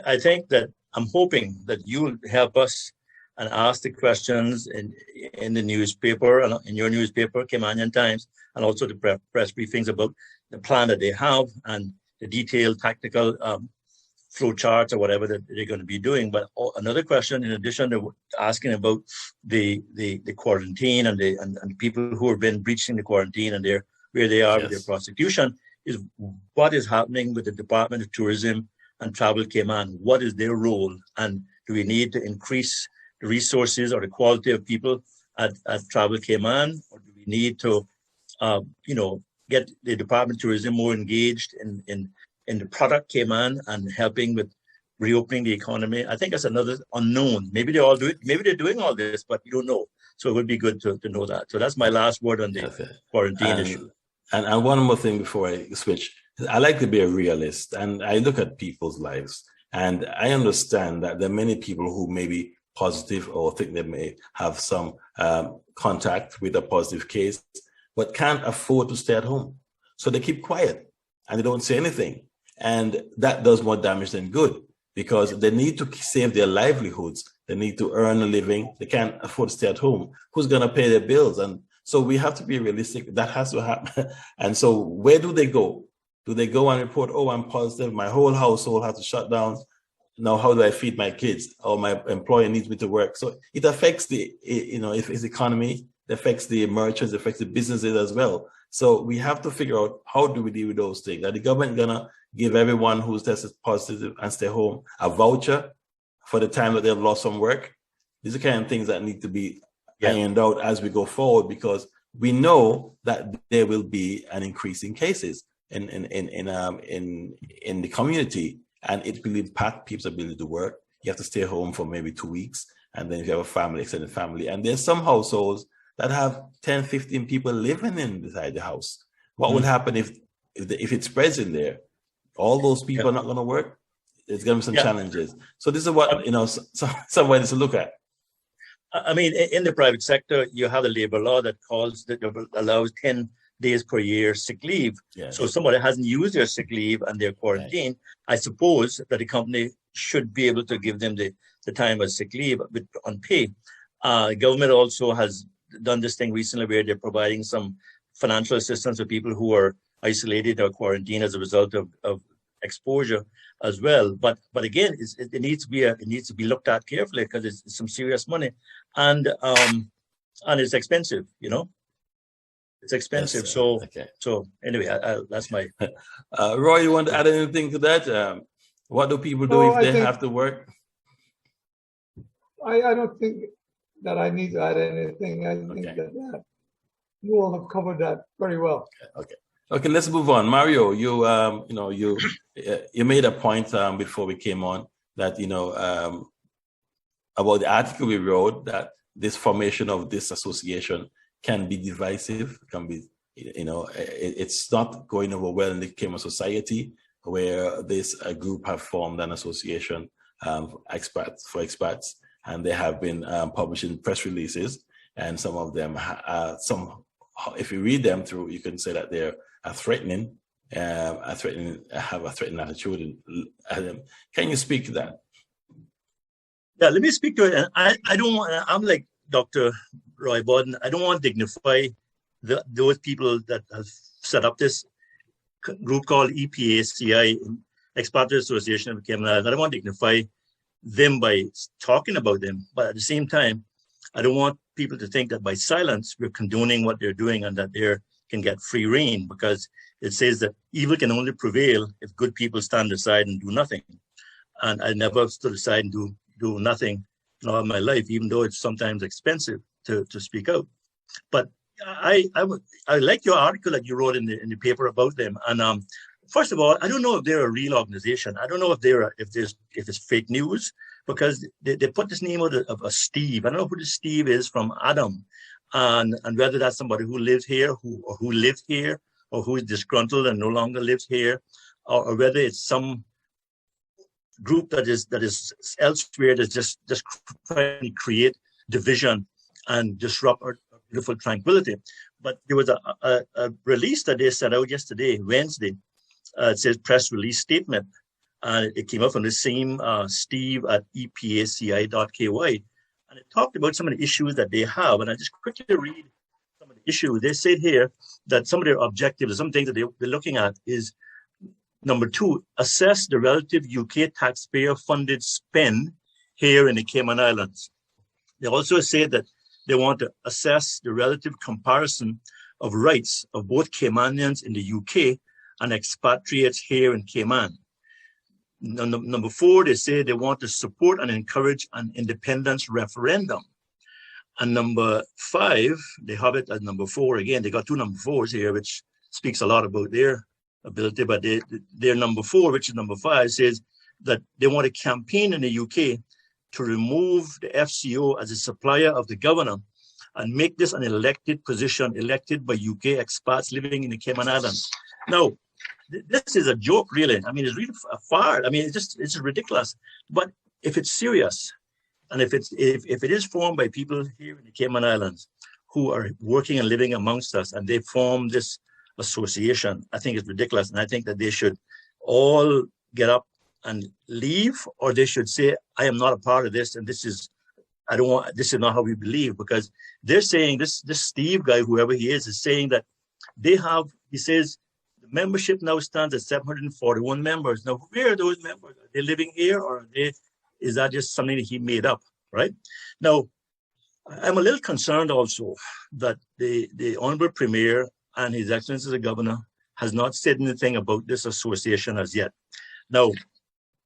I think that I'm hoping that you'll help us and ask the questions in the newspaper, and in your newspaper, Caymanian Times, and also the press briefings about the plan that they have and the detailed tactical flow charts or whatever that they're going to be doing. But another question, in addition to asking about the quarantine and the people who have been breaching the quarantine and where they are with their prosecution, is what is happening with the Department of Tourism and Travel Cayman. What is their role, and do we need to increase the resources or the quality of people at Travel Cayman, or do we need to get the Department of Tourism more engaged in the product Cayman and helping with reopening the economy? I think that's another unknown. Maybe they all do it. Maybe they're doing all this, but you don't know. So it would be good to know that. So that's my last word on the quarantine issue. And one more thing before I switch. I like to be a realist, and I look at people's lives, and I understand that there are many people who may be positive or think they may have some contact with a positive case, but can't afford to stay at home. So they keep quiet and they don't say anything. And that does more damage than good, because they need to save their livelihoods. They need to earn a living. They can't afford to stay at home. Who's going to pay their bills? And so we have to be realistic. That has to happen. And so where do they go? Do they go and report, oh, I'm positive, my whole household has to shut down? Now, how do I feed my kids? Or my employer needs me to work. So it affects if it's economy, it affects the merchants, it affects the businesses as well. So we have to figure out, how do we deal with those things? Are the government gonna give everyone who's tested positive and stay home a voucher for the time that they've lost some work? These are the kind of things that need to be ironed out as we go forward, because we know that there will be an increase in cases in the community, and it will impact people's ability to work. You have to stay home for maybe 2 weeks, and then if you have a family, extended family, and there's some households that have 10, 15 people living inside the house. What would happen if it spreads in there? All those people are not going to work. There's going to be some challenges. So this is what, some ways to look at. I mean, in the private sector, you have a labor law that allows 10 days per year sick leave. Yes. So if somebody hasn't used their sick leave and they're quarantined, I suppose that the company should be able to give them the time as sick leave on pay. Government also has done this thing recently where they're providing some financial assistance to people who are isolated or quarantined as a result of exposure as well. But again, it needs to be looked at carefully because it's some serious money, and it's expensive. It's expensive. Yes, so anyway, that's my. Roy, you want to add anything to that? What do people do if they have to work? I don't think that I need to add anything. I think that you all have covered that very well. Okay, let's move on. Mario, you made a point before we came on that about the article we wrote, that this formation of this association can be divisive, can be it's not going over well in the Cayman society, where this group have formed an association for expats, and they have been publishing press releases, and some of them if you read them through, you can say that they're threatening, have a threatening attitude. Can you speak to that? Yeah, let me speak to it. And I don't want. I'm like Dr. Roy Bodden. I don't want to dignify those people that have set up this group called EPACI, Expatriate Association of Cayman Islands. I don't want to dignify them by talking about them, but at the same time, I don't want people to think that by silence we're condoning what they're doing and that they can get free rein, because it says that evil can only prevail if good people stand aside and do nothing. And I never stood aside and do nothing in all my life, even though it's sometimes expensive to speak out. But I like your article that you wrote in the paper about them. And first of all, I don't know if they're a real organization. I don't know if it's fake news, because they put this name out of a Steve. I don't know who the Steve is from Adam, and whether that's somebody who lives here, who lived here, or who is disgruntled and no longer lives here, or whether it's some group that is elsewhere that's just trying to create division and disrupt our beautiful tranquility. But there was a release that they set out yesterday, Wednesday. It says press release statement. And it came up from the same Steve at epaci.ky. And it talked about some of the issues that they have. And I just quickly read some of the issues. They said here that some of their objectives, some things that they're looking at is, number 2, assess the relative UK taxpayer-funded spend here in the Cayman Islands. They also say that they want to assess the relative comparison of rights of both Caymanians in the UK and expatriates here in Cayman. Number 4, they say they want to support and encourage an independence referendum. And number 5, they have it as number 4 again. They got 2 number 4s here, which speaks a lot about their ability. But their number 4, which is number 5, says that they want to campaign in the UK to remove the FCO as a supplier of the governor and make this an elected position, elected by UK expats living in the Cayman Islands. Now, this is a joke, really. I mean, it's really far. I mean, it's ridiculous. But if it's serious, and if it is formed by people here in the Cayman Islands who are working and living amongst us, and they form this association, I think it's ridiculous. And I think that they should all get up and leave, or they should say, I am not a part of this, and this is not how we believe, because they're saying this Steve guy, whoever he is saying that he says, membership now stands at 741 members. Now, where are those members? Are they living here, or is that just something that he made up, right? Now, I'm a little concerned also that the Honorable Premier and His Excellency the Governor has not said anything about this association as yet. Now,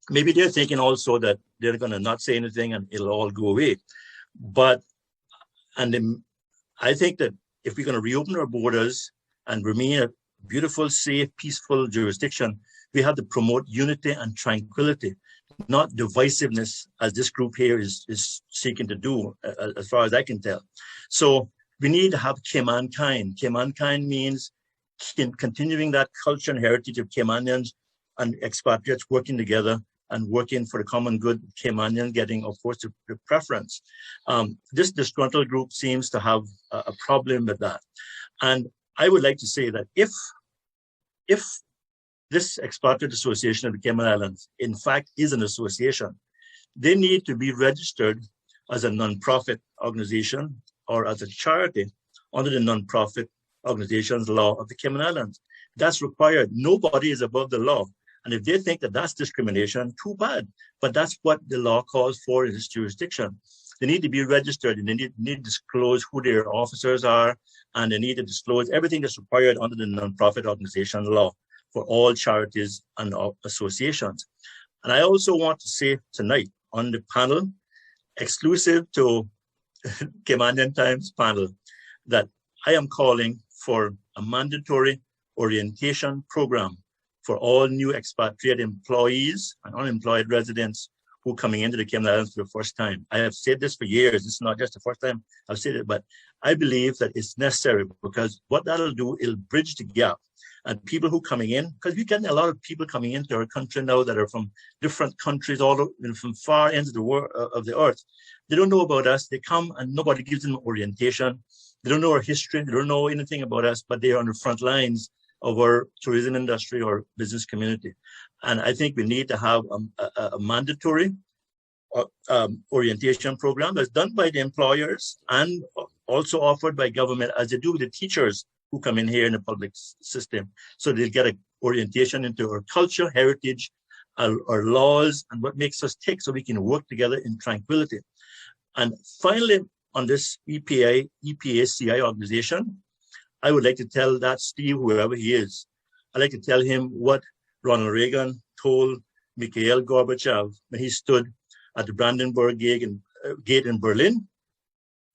maybe they're thinking also that they're going to not say anything and it'll all go away. I think that if we're going to reopen our borders and remain a beautiful, safe, peaceful jurisdiction, we have to promote unity and tranquility, not divisiveness, as this group here is seeking to do, as far as I can tell. So We need to have Caymankind. Caymankind means continuing that culture and heritage of Caymanians and expatriates working together and working for the common good, Caymanians getting, of course, the preference. This disgruntled group seems to have a problem with that. And I would like to say that if this expatriate association of the Cayman Islands, in fact, is an association, they need to be registered as a non-profit organization or as a charity under the non-profit organizations law of the Cayman Islands. That's required. Nobody is above the law. And if they think that that's discrimination, too bad. But that's what the law calls for in this jurisdiction. They need to be registered, and they need to disclose who their officers are, and they need to disclose everything that's required under the non-profit organization law for all charities and associations. And I also want to say tonight on the panel, exclusive to Caymanian Times panel, that I am calling for a mandatory orientation program for all new expatriate employees and unemployed residents who are coming into the Cayman Islands for the first time. I have said this for years. It's not just the first time I've said it, but I believe that it's necessary, because what that'll do, it'll bridge the gap. And people who are coming in, because we're getting a lot of people coming into our country now that are from different countries, all from far ends of the world, of the earth. They don't know about us. They come and nobody gives them orientation. They don't know our history. They don't know anything about us, but they are on the front lines of our tourism industry or business community. And I think we need to have a mandatory orientation program that's done by the employers and also offered by government, as they do with the teachers who come in here in the public system. So they'll get an orientation into our culture, heritage, our laws, and what makes us tick, so we can work together in tranquility. And finally, on this EPACI organization, I would like to tell that Steve, whoever he is, I'd like to tell him what Ronald Reagan told Mikhail Gorbachev when he stood at the Brandenburg Gate in Berlin.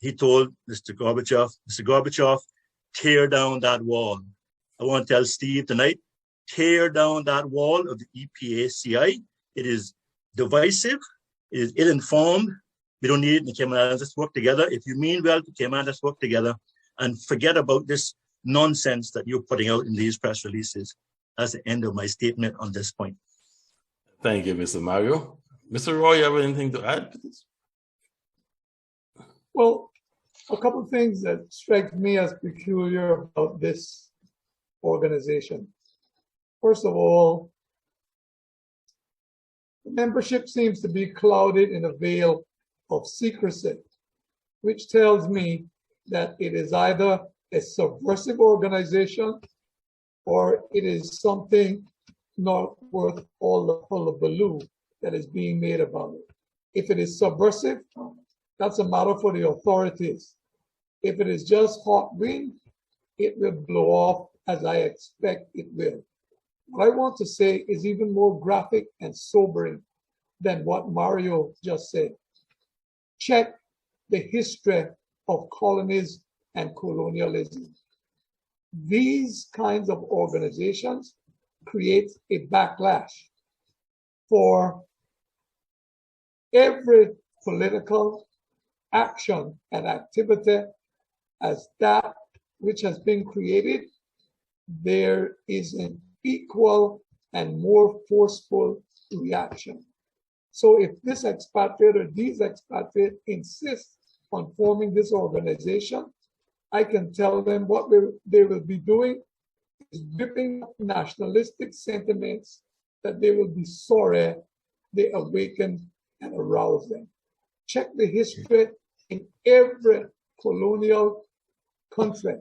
He told Mr. Gorbachev, tear down that wall. I want to tell Steve tonight, tear down that wall of the EPACI. It is divisive, it is ill-informed. We don't need it in the Cayman Islands. Let's work together. If you mean well to Cayman, let's work together and forget about this nonsense that you're putting out in these press releases. That's the end of my statement on this point. Thank you, Mr. Mario. Mr. Roy, you have anything to add to this? Well, a couple of things that strike me as peculiar about this organization. First of all, membership seems to be clouded in a veil of secrecy, which tells me that it is either a subversive organization or it is something not worth all the hullabaloo that is being made about it. If it is subversive, that's a matter for the authorities. If it is just hot wind, it will blow off as I expect it will. What I want to say is even more graphic and sobering than what Mario just said. Check the history of colonies and colonialism. These kinds of organizations create a backlash for every political action and activity as that which has been created. There is an equal and more forceful reaction. So if this expatriate or these expatriates insist on forming this organization, I can tell them what they will be doing is whipping up nationalistic sentiments that they will be sorry they awakened and aroused them. Check the history in every colonial country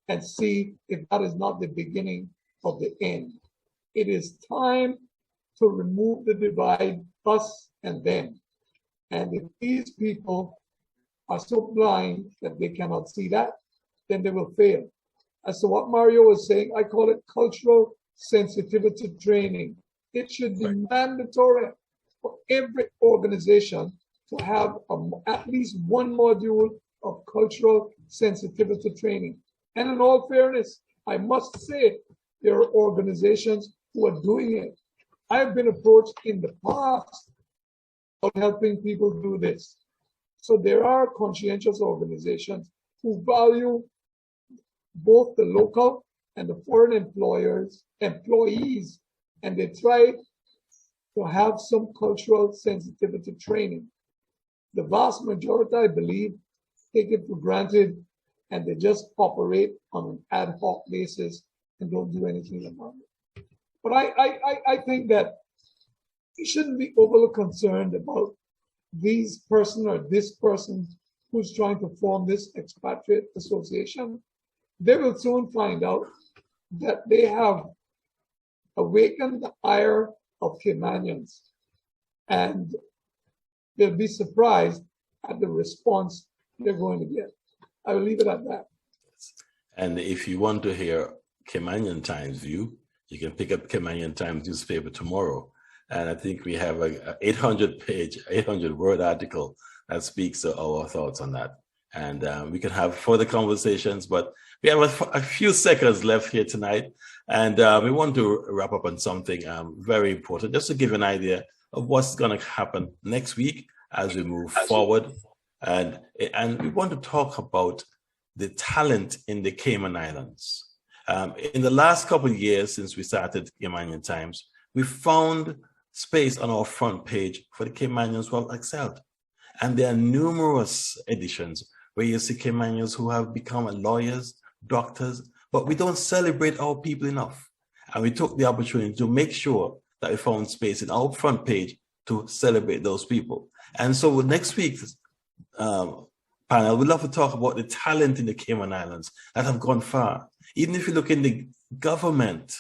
and see if that is not the beginning of the end. It is time to remove the divide, us and them. And if these people are so blind that they cannot see that, then they will fail. As to what Mario was saying, I call it cultural sensitivity training. It should be mandatory for every organization to have at least one module of cultural sensitivity training. And in all fairness, I must say there are organizations who are doing it. I have been approached in the past of helping people do this. So there are conscientious organizations who value both the local and the foreign employees, and they try to have some cultural sensitivity training. The vast majority, I believe, take it for granted and they just operate on an ad hoc basis and don't do anything about it. But I think that you shouldn't be overly concerned about these person or this person who's trying to form this expatriate association. They will soon find out that they have awakened the ire of Caymanians, and they'll be surprised at the response they're going to get. I will leave it at that. And if you want to hear Caymanian Times view, you can pick up Caymanian Times newspaper tomorrow. And I think we have a 800-page, 800-word article that speaks to our thoughts on that. And we can have further conversations, but we have a few seconds left here tonight. And we want to wrap up on something very important, just to give an idea of what's going to happen next week as we move forward. And we want to talk about the talent in the Cayman Islands. In the last couple of years since we started Caymanian Times, we found space on our front page for the Caymanians who have excelled. And there are numerous editions where you see Caymanians who have become lawyers, doctors, but we don't celebrate our people enough. And we took the opportunity to make sure that we found space in our front page to celebrate those people. And so next week's panel, we'd love to talk about the talent in the Cayman Islands that have gone far. Even if you look in the government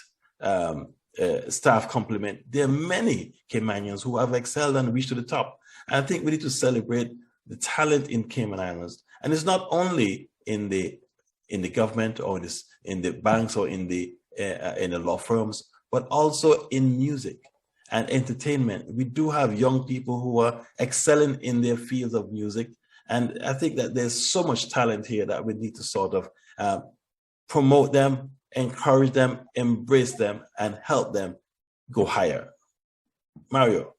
staff complement, there are many Caymanians who have excelled and reached to the top. And I think we need to celebrate the talent in Cayman Islands. And it's not only in the government or in the banks or in the law firms, but also in music and entertainment. We do have young people who are excelling in their fields of music. And I think that there's so much talent here that we need to sort of promote them, encourage them, embrace them, and help them go higher. Mario.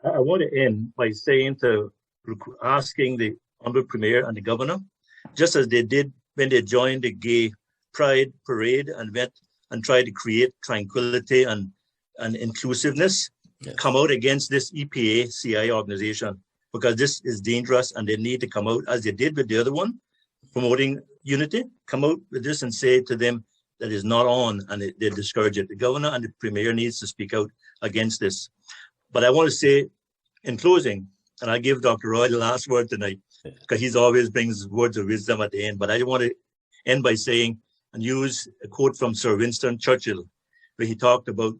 I want to end by asking the Honorable Premier and the Governor, just as they did when they joined the Gay Pride Parade and went and tried to create tranquility and inclusiveness, yes, come out against this EPA-CI organization, because this is dangerous and they need to come out, as they did with the other one, promoting unity, come out with this and say to them that is not on, and they discourage it. The Governor and the Premier needs to speak out against this. But I want to say in closing, and I'll give Dr. Roy the last word tonight, because he always brings words of wisdom at the end, but I want to end by saying and use a quote from Sir Winston Churchill, where he talked about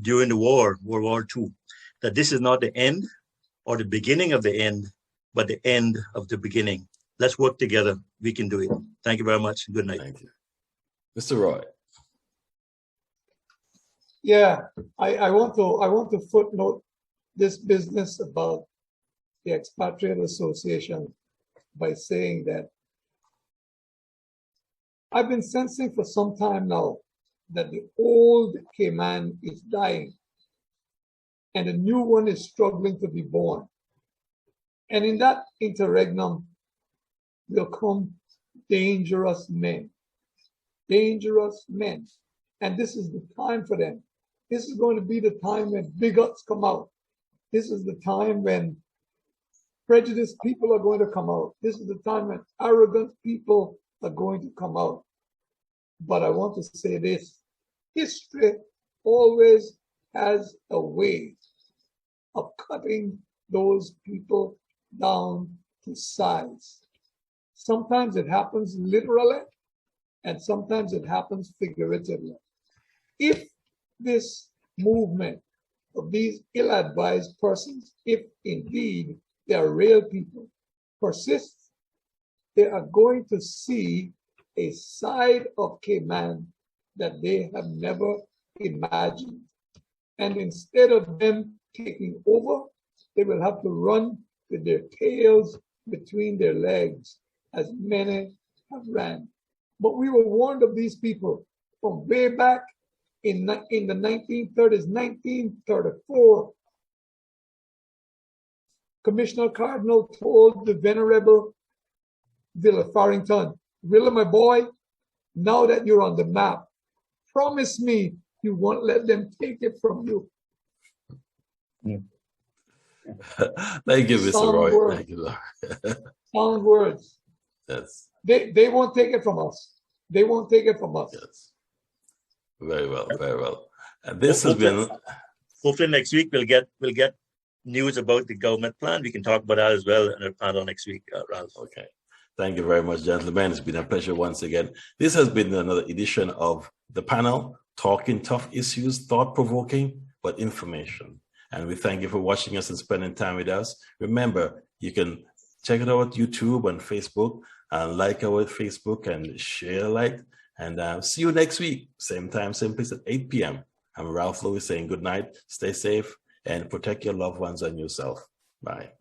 during the war, World War II, that this is not the end or the beginning of the end, but the end of the beginning. Let's work together. We can do it. Thank you very much. Good night. Thank you. Mr. Roy. Yeah, I want to footnote this business about the Expatriate Association by saying that I've been sensing for some time now that the old Cayman is dying and a new one is struggling to be born. And in that interregnum will come dangerous men. Dangerous men. And this is the time for them. This is going to be the time when bigots come out. This is the time when prejudiced people are going to come out. This is the time when arrogant people are going to come out. But I want to say this. History always has a way of cutting those people down to size. Sometimes it happens literally, and sometimes it happens figuratively. If this movement of these ill-advised persons, if indeed they are real people, persists, they are going to see a side of Cayman that they have never imagined. And instead of them taking over, they will have to run with their tails between their legs, as many have ran. But we were warned of these people from way back in the 1930s, 1934. Commissioner Cardinal told the Venerable Villa Farrington. Willa, my boy, now that you're on the map, promise me you won't let them take it from you. Thank you, Mr. Sound Roy. words. Thank you, Lord. Sound words. Yes. They won't take it from us. They won't take it from us. Yes. Very well. Very well. And this has been. Hopefully next week we'll get news about the government plan. We can talk about that as well in our panel next week, Ralph. Okay. Thank you very much, gentlemen. It's been a pleasure once again. This has been another edition of the panel, talking tough issues, thought-provoking, but information. And we thank you for watching us and spending time with us. Remember, you can check it out on YouTube and Facebook, and like our Facebook and share like. And see you next week, same time, same place at 8 p.m. I'm Ralph Lewis saying good night, stay safe, and protect your loved ones and yourself. Bye.